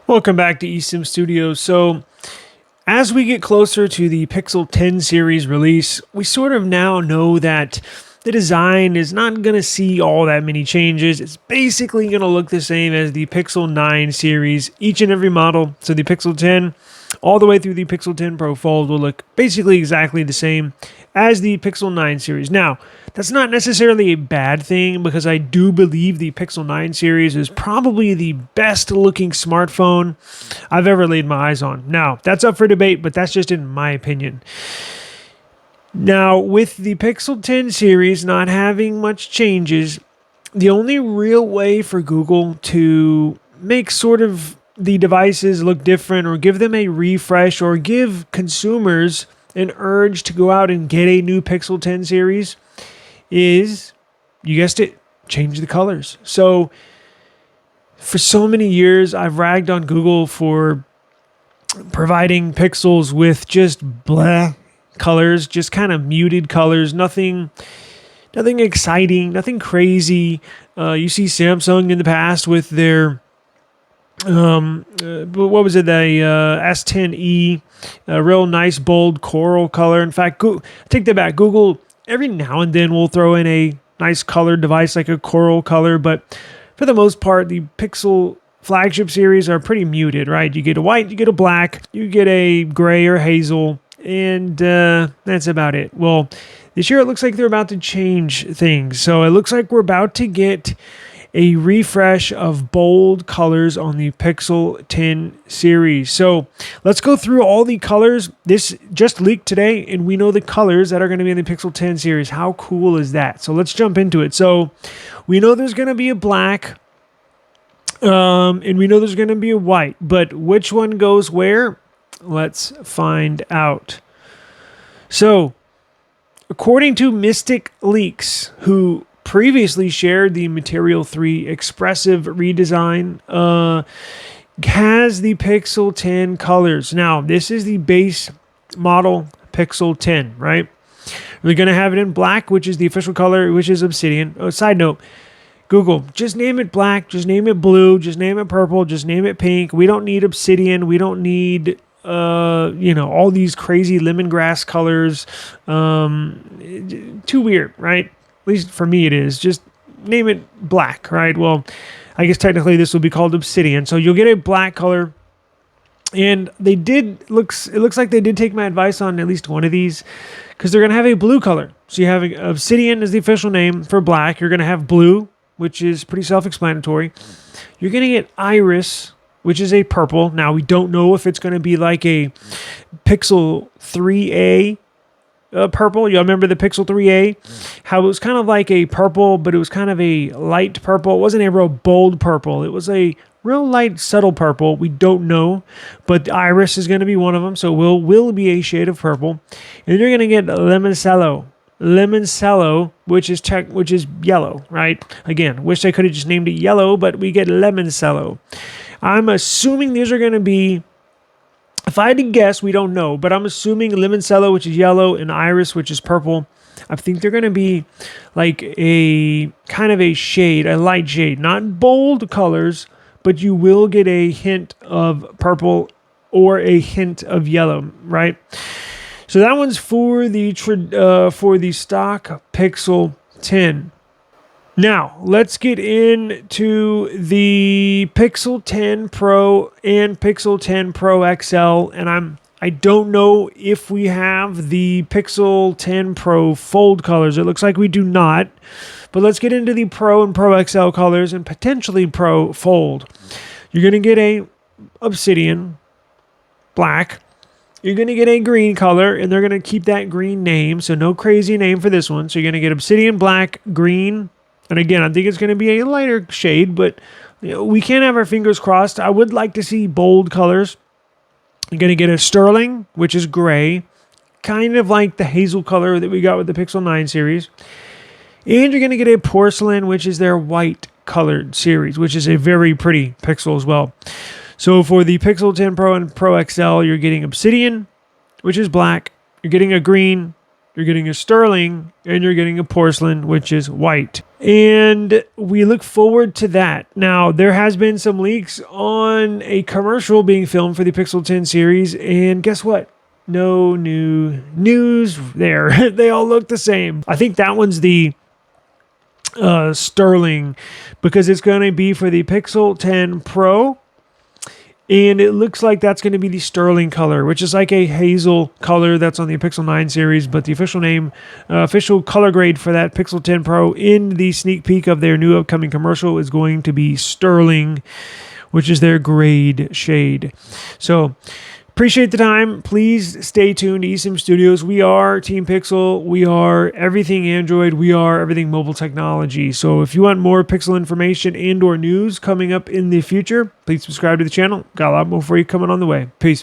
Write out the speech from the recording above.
Welcome back to eSIM Studio. So, as we get closer to the Pixel 10 series release, we sort of now know that the design is not going to see all that many changes. It's basically going to look the same as the Pixel 9 series, each and every model. So the Pixel 10 all the way through the Pixel 10 Pro Fold will look basically exactly the same as the Pixel 9 series. Now, that's not necessarily a bad thing because I do believe the Pixel 9 series is probably the best looking smartphone I've ever laid my eyes on. Now, that's up for debate, but that's just in my opinion. Now, with the Pixel 10 series not having much changes, the only real way for Google to make sort of the devices look different or give them a refresh or give consumers an urge to go out and get a new Pixel 10 series is, you guessed it, change the colors. So for so many years, I've ragged on Google for providing Pixels with just blah colors, just kind of muted colors, nothing exciting, nothing crazy. You see Samsung in the past with their what was it? The S10e, a real nice bold coral color. In fact, take that back. Google every now and then will throw in a nice colored device like a coral color, but for the most part, the Pixel flagship series are pretty muted, right? You get a white, you get a black, you get a gray or hazel, and that's about it. Well, this year it looks like they're about to change things. So it looks like we're about to get a refresh of bold colors on the Pixel 10 series. So let's go through all the colors. This just leaked today, and we know the colors that are going to be in the Pixel 10 series. How cool is that? So let's jump into it. So we know there's going to be a black, and we know there's going to be a white, but which one goes where? Let's find out. So, according to Mystic Leaks, who previously shared the Material 3 expressive redesign, has the Pixel 10 colors. Now, this is the base model Pixel 10, right? We're going to have it in black, which is the official color, which is Obsidian. Oh, side note, Google, just name it black, just name it blue, just name it purple, just name it pink. We don't need Obsidian. We don't need all these crazy lemongrass colors. Too weird, right? At least for me it is. Just name it black, right? Well, I guess technically this will be called Obsidian. So you'll get a black color. And it looks like they did take my advice on at least one of these, because they're going to have a blue color. So you have Obsidian is the official name for black. You're going to have blue, which is pretty self-explanatory. You're going to get iris, which is a purple. Now, we don't know if it's going to be like a Pixel 3a purple. You remember the Pixel 3a? How it was kind of like a purple, but it was kind of a light purple. It wasn't a real bold purple. It was a real light, subtle purple. We don't know, but the iris is going to be one of them, so it will be a shade of purple. And you're going to get Lemoncello, which is yellow, right? Again, wish I could have just named it yellow, but we get Lemoncello. I'm assuming these are going to be, if I had to guess, we don't know, but I'm assuming Lemoncello, which is yellow, and iris, which is purple. I think they're going to be like a kind of a shade, a light shade, not bold colors, but you will get a hint of purple or a hint of yellow, right? So that one's for the stock Pixel 10. Now, let's get into the Pixel 10 Pro and Pixel 10 Pro XL, and I don't know if we have the Pixel 10 Pro Fold colors. It looks like we do not, but let's get into the Pro and Pro XL colors and potentially Pro Fold. You're going to get a Obsidian black. You're going to get a green color, and they're going to keep that green name, so no crazy name for this one. So you're going to get Obsidian black, green. And again, I think it's going to be a lighter shade, but we can't have our fingers crossed. I would like to see bold colors. You're going to get a sterling, which is gray, kind of like the hazel color that we got with the Pixel 9 series. And you're going to get a porcelain, which is their white colored series, which is a very pretty Pixel as well. So for the Pixel 10 Pro and Pro XL, you're getting Obsidian, which is black. You're getting a green. you're getting a sterling, and you're getting a porcelain, which is white. And we look forward to that. Now, there has been some leaks on a commercial being filmed for the Pixel 10 series, and guess what? No new news there. They all look the same. I think that one's the sterling, because it's going to be for the Pixel 10 Pro, and it looks like that's going to be the sterling color, which is like a hazel color that's on the Pixel 9 series, but the official name, official color grade for that Pixel 10 Pro in the sneak peek of their new upcoming commercial is going to be sterling, which is their grade shade. So appreciate the time. Please stay tuned to eSIM Studios. We are Team Pixel. We are everything Android. We are everything mobile technology. So if you want more Pixel information and or news coming up in the future, please subscribe to the channel. Got a lot more for you coming on the way. Peace.